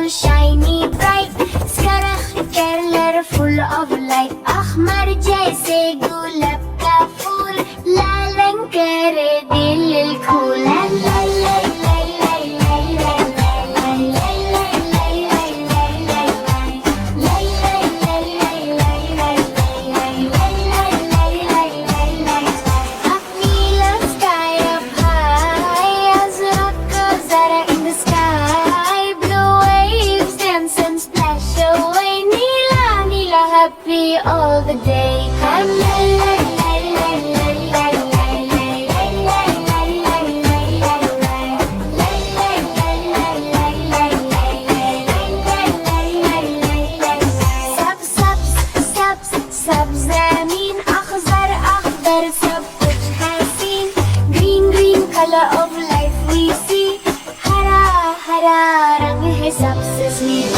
Shiny bright, scarf color full of light. अखमर जैसे गुलाब का फूल, लाल रंग करे दिल खूल. All the day. सब ज़मीन अख़ज़र अख़दर सब कुछ हसीन. Green green color of life we see. हरा हरा रंग है सबसे sweet.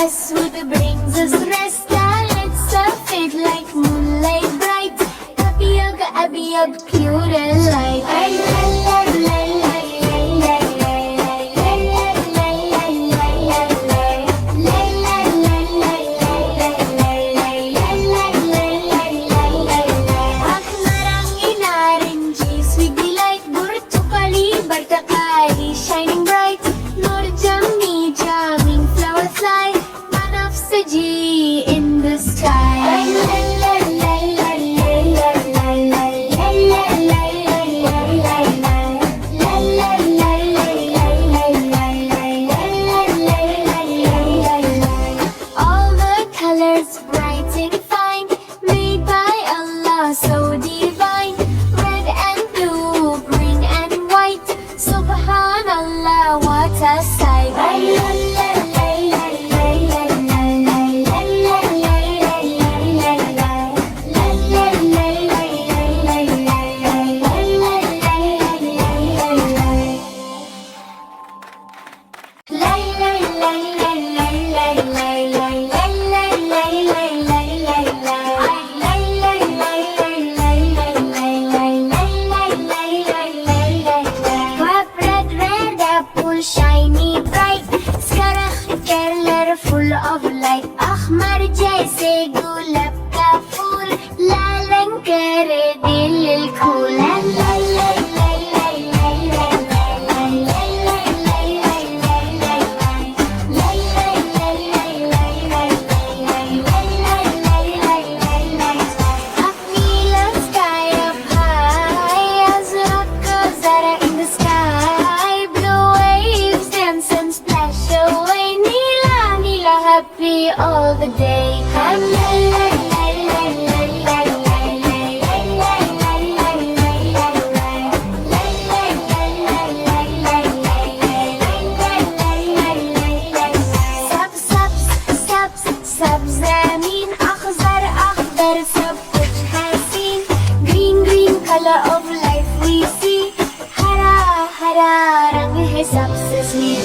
Aswad brings us rest, let's surf it like moonlight bright. Abiyag pure light. Shining bright, Nur Jammi jamming flower fly. In the sky. All the colors bright and fine, made by Allah so divine. Red and blue, green and white, Subhanallah, what a sight. Shiny bright, scarf color full of light. अखमर जैसे गुलाब का फूल, लाल रंग करे दिल खूल. All the day. सब ज़मीन अख़ज़र अख़दर सब कुछ हसीन. Green green color of life we see. हरा हरा रंग है सबसे sweet.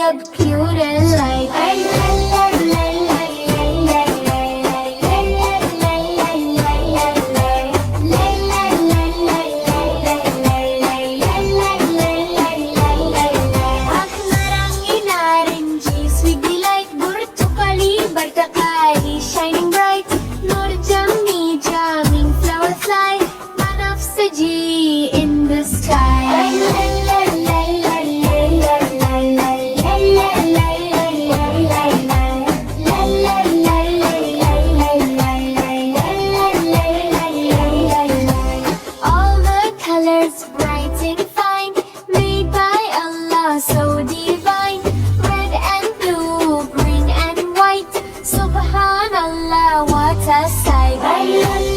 of pure light. Shining bright, Nur Jammi jamming flower fly, Manafsaji in the sky. All the colors bright and fine, made by Allah so divine. Red and blue, green and white, SubhanAllah, what a sight.